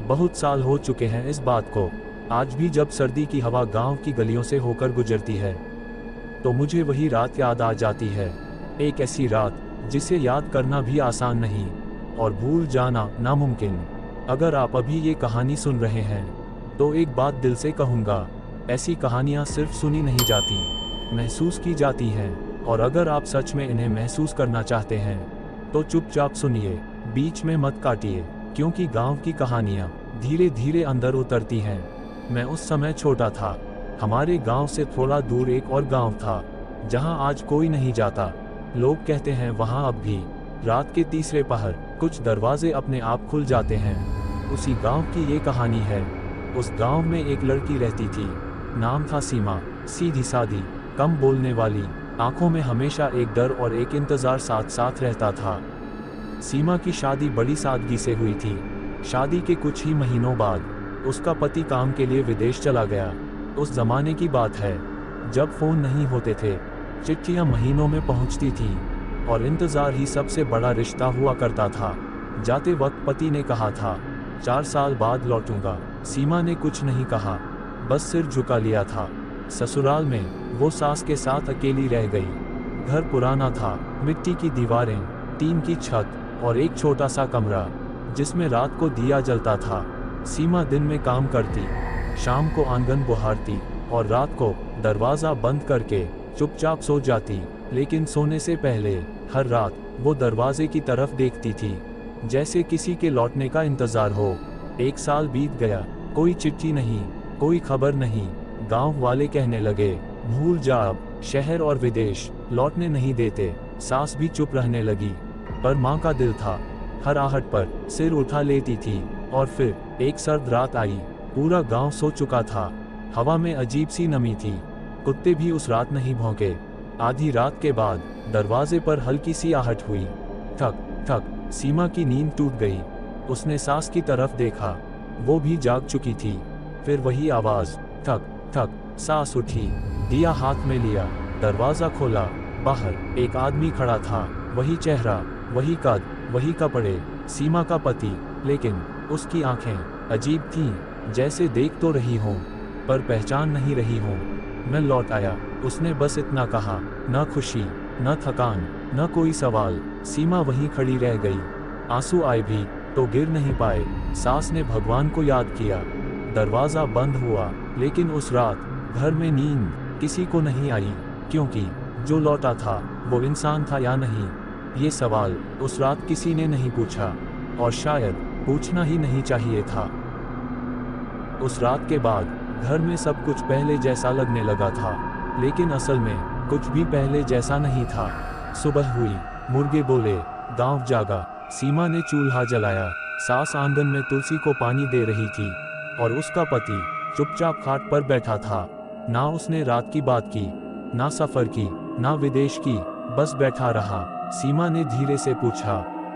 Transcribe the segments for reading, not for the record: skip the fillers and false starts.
बहुत साल हो चुके हैं इस बात को। आज भी जब सर्दी की हवा गांव की गलियों से होकर गुजरती है तो मुझे वही रात याद आ जाती है। एक ऐसी रात जिसे याद करना भी आसान नहीं और भूल जाना नामुमकिन। अगर आप अभी ये कहानी सुन रहे हैं तो एक बात दिल से कहूँगा, ऐसी कहानियाँ सिर्फ सुनी नहीं जाती, महसूस की जाती हैं। और अगर आप सच में इन्हें महसूस करना चाहते हैं तो चुपचाप सुनिए, बीच में मत काटिए, क्योंकि गांव की कहानियाँ धीरे धीरे अंदर उतरती हैं। मैं उस समय छोटा था। हमारे गांव से थोड़ा दूर एक और गांव था जहां आज कोई नहीं जाता। लोग कहते हैं वहां अब भी रात के तीसरे पहर कुछ दरवाजे अपने आप खुल जाते हैं। उसी गांव की ये कहानी है। उस गांव में एक लड़की रहती थी, नाम था सीमा। सीधी सादी, कम बोलने वाली, आंखों में हमेशा एक डर और एक इंतजार साथ साथ रहता था। सीमा की शादी बड़ी सादगी से हुई थी। शादी के कुछ ही महीनों बाद उसका पति काम के लिए विदेश चला गया। उस जमाने की बात है जब फोन नहीं होते थे, चिट्ठियां महीनों में पहुंचती थी और इंतजार ही सबसे बड़ा रिश्ता हुआ करता था। जाते वक्त पति ने कहा था 4 साल बाद लौटूंगा। सीमा ने कुछ नहीं कहा, बस सिर झुका लिया था। ससुराल में वो सास के साथ अकेली रह गई। घर पुराना था, मिट्टी की दीवारें, टीन की छत और एक छोटा सा कमरा जिसमें रात को दिया जलता था। सीमा दिन में काम करती, शाम को आंगन बुहारती और रात को दरवाज़ा बंद करके चुपचाप सो जाती। लेकिन सोने से पहले हर रात वो दरवाजे की तरफ देखती थी, जैसे किसी के लौटने का इंतज़ार हो। 1 साल बीत गया, कोई चिट्ठी नहीं, कोई खबर नहीं। गांव वाले कहने लगे, भूल जा अब, शहर और विदेश लौटने नहीं देते। सास भी चुप रहने लगी, पर माँ का दिल था, हर आहट पर सिर उठा लेती थी। और फिर एक सर्द रात आई। पूरा गांव सो चुका था, हवा में अजीब सी नमी थी, कुत्ते भी उस रात नहीं भौंके। आधी रात के बाद दरवाजे पर हल्की सी आहट हुई। ठक ठक। सीमा की नींद टूट गई। उसने सास की तरफ देखा, वो भी जाग चुकी थी। फिर वही आवाज़, ठक ठक। सास उठी, दिया हाथ में लिया, दरवाज़ा खोला। बाहर एक आदमी खड़ा था, वही चेहरा, वही कद, वही कपड़े, सीमा का पति। लेकिन उसकी आंखें अजीब थीं, जैसे देख तो रही हों पर पहचान नहीं रही हों। मैं लौट आया, उसने बस इतना कहा। न खुशी, न थकान, न कोई सवाल। सीमा वहीं खड़ी रह गई। आंसू आए भी तो गिर नहीं पाए। सास ने भगवान को याद किया। दरवाज़ा बंद हुआ। लेकिन उस रात घर में नींद किसी को नहीं आई, क्योंकि जो लौटा था वो इंसान था या नहीं, ये सवाल उस रात किसी ने नहीं पूछा और शायद पूछना ही नहीं चाहिए था। उस रात के बाद घर में सब कुछ पहले जैसा लगने लगा था, लेकिन असल में कुछ भी पहले जैसा नहीं था। सुबह हुई, मुर्गे बोले, गांव जागा। सीमा ने चूल्हा जलाया। सास आंगन में तुलसी को पानी दे रही थी और उसका पति चुपचाप खाट पर बैठा था। ना उसने रात की बात की, ना सफर की, ना विदेश की, बस बैठा रहा। सीमा ने धीरे से पूछा,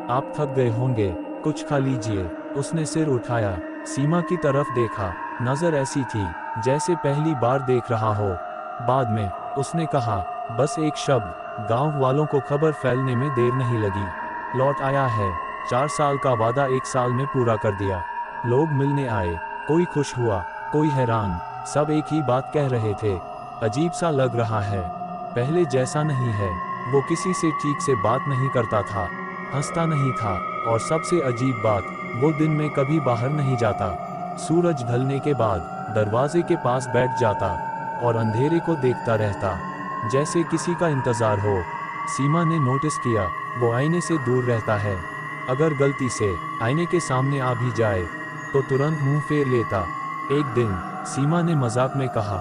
आप थक गए होंगे, कुछ खा लीजिए। उसने सिर उठाया, सीमा की तरफ देखा। नजर ऐसी थी जैसे पहली बार देख रहा हो। बाद में उसने कहा, बस एक शब्द। गांव वालों को खबर फैलने में देर नहीं लगी। लौट आया है। 4 साल का वादा 1 साल में पूरा कर दिया। लोग मिलने आए, कोई खुश हुआ, कोई हैरान। सब एक ही बात कह रहे थे, अजीब सा लग रहा है, पहले जैसा नहीं है। वो किसी से ठीक से बात नहीं करता था, हंसता नहीं था और सबसे अजीब बात, वो दिन में कभी बाहर नहीं जाता। सूरज ढलने के बाद दरवाजे के पास बैठ जाता और अंधेरे को देखता रहता, जैसे किसी का इंतजार हो। सीमा ने नोटिस किया, वो आईने से दूर रहता है। अगर गलती से आईने के सामने आ भी जाए तो तुरंत मुंह फेर लेता। एक दिन सीमा ने मजाक में कहा,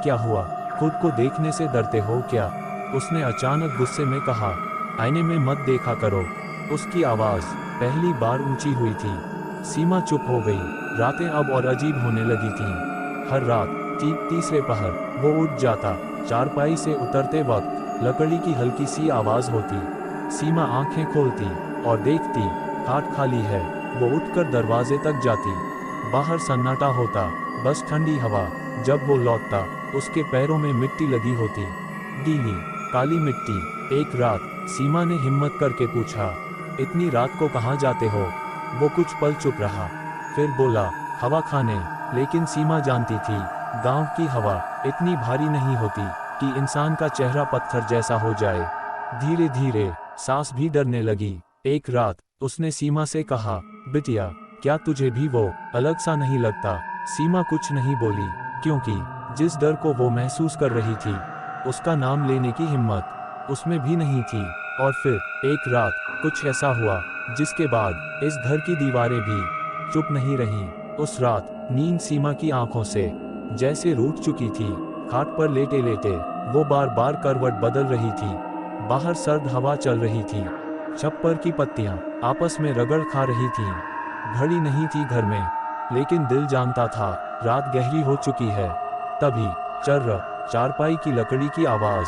क्या हुआ, खुद को देखने से डरते हो क्या? उसने अचानक गुस्से में कहा, आईने में मत देखा करो। उसकी आवाज़ पहली बार ऊंची हुई थी। सीमा चुप हो गई। रातें अब और अजीब होने लगी थीं। हर रात ठीक तीसरे पहर वो उठ जाता। चारपाई से उतरते वक्त लकड़ी की हल्की सी आवाज़ होती। सीमा आंखें खोलती और देखती, खाट खाली है। वो उठकर दरवाजे तक जाती। बाहर सन्नाटा होता, बस ठंडी हवा। जब वो लौटता, उसके पैरों में मिट्टी लगी होती, गीली काली मिट्टी। एक रात सीमा ने हिम्मत करके पूछा, इतनी रात को कहाँ जाते हो? वो कुछ पल चुप रहा, फिर बोला, हवा खाने। लेकिन सीमा जानती थी, गांव की हवा इतनी भारी नहीं होती कि इंसान का चेहरा पत्थर जैसा हो जाए। धीरे धीरे सांस भी डरने लगी। एक रात उसने सीमा से कहा, बिटिया, क्या तुझे भी वो अलग सा नहीं लगता? सीमा कुछ नहीं बोली, क्योंकि जिस डर को वो महसूस कर रही थी, उसका नाम लेने की हिम्मत उसमें भी नहीं थी। और फिर एक रात कुछ ऐसा हुआ जिसके बाद इस घर की दीवारें भी चुप नहीं रहीं। उस रात नींद सीमा की आंखों से जैसे रूठ चुकी थी। खाट पर लेटे लेटे वो बार बार करवट बदल रही थी। बाहर सर्द हवा चल रही थी, छप्पर की पत्तियां आपस में रगड़ खा रही थीं। घड़ी नहीं थी घर में, लेकिन दिल जानता था रात गहरी हो चुकी है। तभी चर्र चारपाई की लकड़ी की आवाज।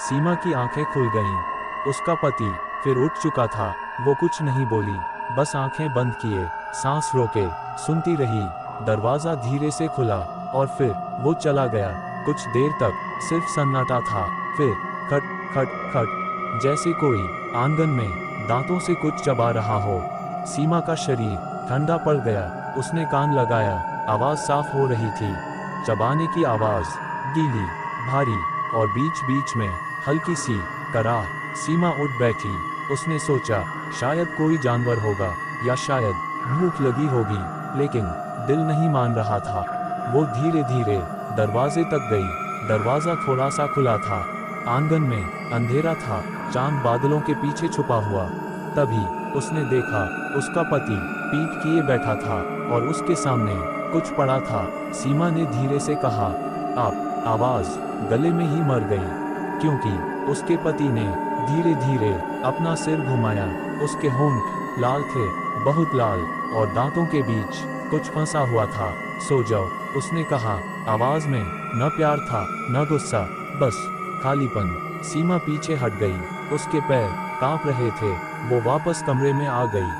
सीमा की आंखें खुल गईं। उसका पति फिर उठ चुका था। वो कुछ नहीं बोली, बस आंखें बंद किए सांस रोके सुनती रही। दरवाजा धीरे से खुला और फिर वो चला गया। कुछ देर तक सिर्फ सन्नाटा था। फिर खट खट खट, जैसे कोई आंगन में दांतों से कुछ चबा रहा हो। सीमा का शरीर ठंडा पड़ गया। उसने कान लगाया, आवाज साफ हो रही थी। चबाने की आवाज, गीली, भारी और बीच बीच में हल्की सी कराह। सीमा उठ बैठी। उसने सोचा, शायद कोई जानवर होगा या शायद भूख लगी होगी, लेकिन दिल नहीं मान रहा था। वो धीरे धीरे दरवाजे तक गई। दरवाजा थोड़ा सा खुला था। आंगन में अंधेरा था, चांद बादलों के पीछे छुपा हुआ। तभी उसने देखा, उसका पति पीठ किए बैठा था और उसके सामने कुछ पड़ा था। सीमा ने धीरे से कहा, आप। आवाज गले में ही मर गई, क्योंकि उसके पति ने धीरे धीरे अपना सिर घुमाया। उसके होंठ लाल थे, बहुत लाल, और दांतों के बीच कुछ फंसा हुआ था। सो जाओ, उसने कहा। आवाज में न प्यार था न गुस्सा, बस खालीपन। सीमा पीछे हट गई। उसके पैर कांप रहे थे। वो वापस कमरे में आ गई,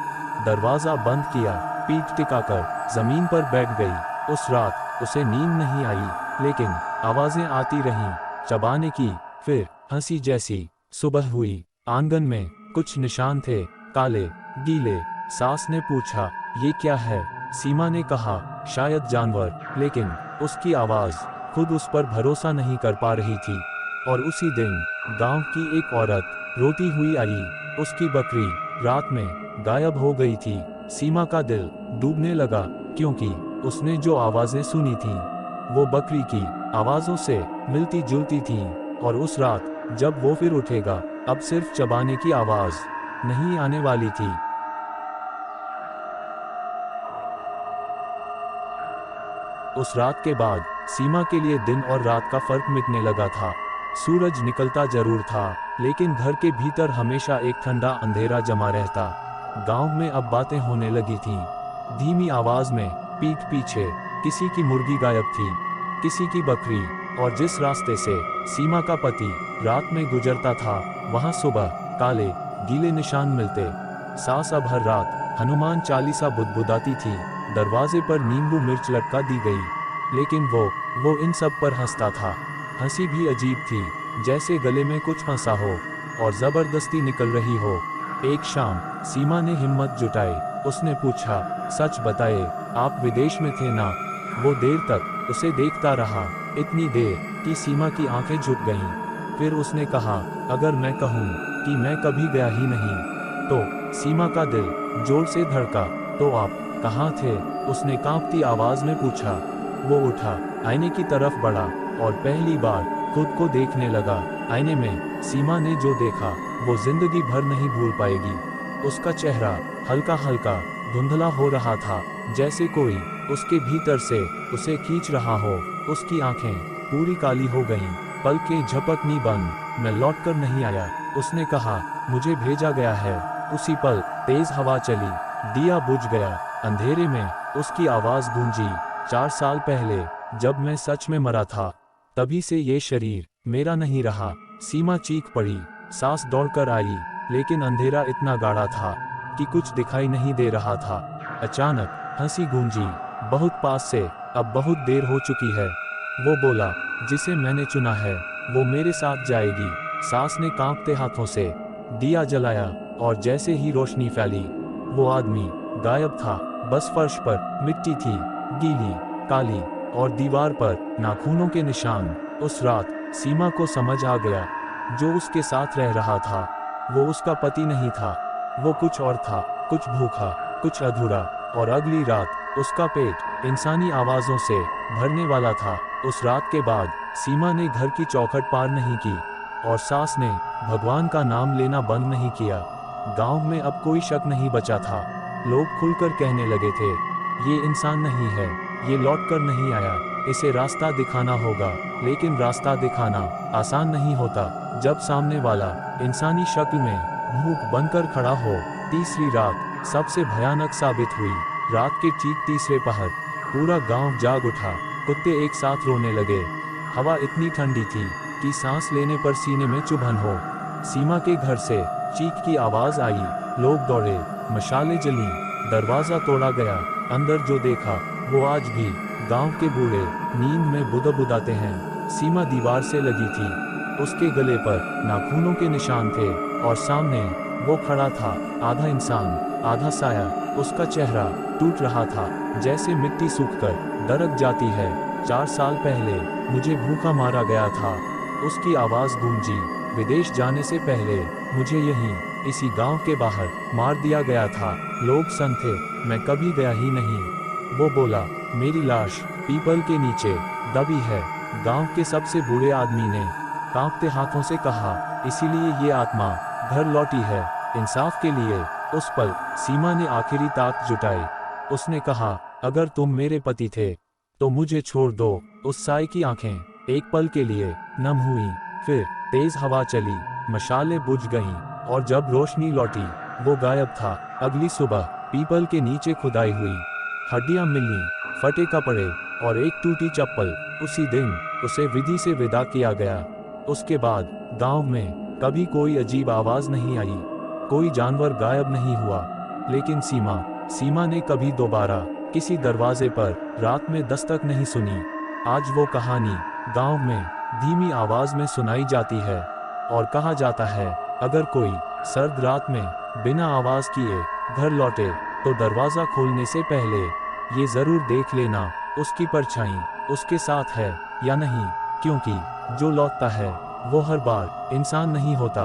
दरवाजा बंद किया, पीठ टिकाकर जमीन पर बैठ गई। उस रात उसे नींद नहीं आई, लेकिन आवाजें आती रहीं, चबाने की, फिर हंसी जैसी। सुबह हुई। आंगन में कुछ निशान थे, काले, गीले। सास ने पूछा, ये क्या है? सीमा ने कहा, शायद जानवर। लेकिन उसकी आवाज खुद उस पर भरोसा नहीं कर पा रही थी। और उसी दिन गांव की एक औरत रोती हुई आई। उसकी बकरी रात में गायब हो गई थी। सीमा का दिल डूबने लगा, क्योंकि उसने जो आवाजें सुनी थीं, वो बकरी की आवाजों से मिलती जुलती थीं। और उस रात जब वो फिर उठेगा, अब सिर्फ चबाने की आवाज नहीं आने वाली थी। उस रात के बाद सीमा के लिए दिन और रात का फर्क मिटने लगा था। सूरज निकलता जरूर था, लेकिन घर के भीतर हमेशा एक ठंडा अंधेरा जमा रहता। गांव में अब बातें होने लगी थीं। धीमी आवाज में पीठ पीछे किसी की मुर्गी गायब थी, किसी की बकरी। और जिस रास्ते से सीमा का पति रात में गुजरता था, वहां सुबह काले गीले निशान मिलते। सास अब हर रात हनुमान चालीसा बुदबुदाती थी। दरवाजे पर नींबू मिर्च लटका दी गई, लेकिन वो इन सब पर हंसता था। हंसी भी अजीब थी, जैसे गले में कुछ फंसा हो और जबरदस्ती निकल रही हो। एक शाम सीमा ने हिम्मत जुटाई। उसने पूछा, सच बताए, आप विदेश में थे ना? वो देर तक उसे देखता रहा, इतनी देर कि सीमा की आंखें झुक गईं। फिर उसने कहा, अगर मैं कहूँ कि मैं कभी गया ही नहीं, तो सीमा का दिल जोर से धड़का। तो आप कहाँ थे? उसने कांपती आवाज में पूछा। वो उठा, आईने की तरफ बढ़ा और पहली बार खुद को देखने लगा। आईने में सीमा ने जो देखा, वो जिंदगी भर नहीं भूल पाएगी। उसका चेहरा हल्का हल्का धुंधला हो रहा था, जैसे कोई उसके भीतर से उसे खींच रहा हो। उसकी आंखें पूरी काली हो गईं, पलकें झपकनी बंद। मैं लौटकर नहीं आया, उसने कहा, मुझे भेजा गया है। उसी पल तेज हवा चली, दिया बुझ गया। अंधेरे में उसकी आवाज गूंजी, 4 साल पहले जब मैं सच में मरा था, तभी से ये शरीर मेरा नहीं रहा। सीमा चीख पड़ी। सास दौड़कर आई, लेकिन अंधेरा इतना गाढ़ा था कि कुछ दिखाई नहीं दे रहा था। अचानक हंसी गूंजी, बहुत पास से। अब बहुत देर हो चुकी है। वो बोला, जिसे मैंने चुना है वो मेरे साथ जाएगी। सास ने कांपते हाथों से दिया जलाया और जैसे ही रोशनी फैली, वो आदमी गायब था। बस फर्श पर मिट्टी थी, गीली, काली, और दीवार पर नाखूनों के निशान। उस रात सीमा को समझ आ गया, जो उसके साथ रह रहा था वो उसका पति नहीं था, वो कुछ और था, कुछ भूखा, कुछ अधूरा। और अगली रात उसका पेट इंसानी आवाज़ों से भरने वाला था। उस रात के बाद सीमा ने घर की चौखट पार नहीं की, और सास ने भगवान का नाम लेना बंद नहीं किया। गांव में अब कोई शक नहीं बचा था। लोग खुलकर कहने लगे थे, ये इंसान नहीं है, ये लौट कर नहीं आया, इसे रास्ता दिखाना होगा। लेकिन रास्ता दिखाना आसान नहीं होता जब सामने वाला इंसानी शक्ल में भूख बनकर खड़ा हो। तीसरी रात सबसे भयानक साबित हुई। रात के ठीक तीसरे पहर पूरा गांव जाग उठा। कुत्ते एक साथ रोने लगे। हवा इतनी ठंडी थी कि सांस लेने पर सीने में चुभन हो। सीमा के घर से चीख की आवाज आई। लोग दौड़े, मशालें जली, दरवाजा तोड़ा गया। अंदर जो देखा वो आज भी गांव के बूढ़े नींद में बुदबुदाते हैं। सीमा दीवार से लगी थी, उसके गले पर नाखूनों के निशान थे, और सामने वो खड़ा था, आधा इंसान आधा साया। उसका चेहरा टूट रहा था, जैसे मिट्टी सूखकर दरक जाती है। 4 साल पहले मुझे भूखा मारा गया था, उसकी आवाज़ गूंजी। विदेश जाने से पहले मुझे यहीं इसी गांव के बाहर मार दिया गया था। लोग सन थे, मैं कभी गया ही नहीं। वो बोला, मेरी लाश पीपल के नीचे दबी है। गांव के सबसे बूढ़े आदमी ने कांपते हाथों से कहा, इसीलिए ये आत्मा घर लौटी है, इंसाफ के लिए। उस पल सीमा ने आखिरी ताकत जुटाई। उसने कहा, अगर तुम मेरे पति थे तो मुझे छोड़ दो। उस साई की आंखें एक पल के लिए नम हुई, फिर तेज हवा चली, मशालें बुझ गईं, और जब रोशनी लौटी वो गायब था। अगली सुबह पीपल के नीचे खुदाई हुई, हड्डियां मिली, फटे कपड़े और एक टूटी चप्पल। उसी दिन उसे विधि से विदा किया गया। उसके बाद गांव में कभी कोई अजीब आवाज नहीं आई, कोई जानवर गायब नहीं हुआ। लेकिन सीमा ने कभी दोबारा किसी दरवाजे पर रात में दस्तक नहीं सुनी। आज वो कहानी गांव में धीमी आवाज में सुनाई जाती है, और कहा जाता है, अगर कोई सर्द रात में बिना आवाज किए घर लौटे तो दरवाजा खोलने से पहले ये जरूर देख लेना उसकी परछाई उसके साथ है या नहीं, क्योंकि जो लौटता है वो हर बार इंसान नहीं होता।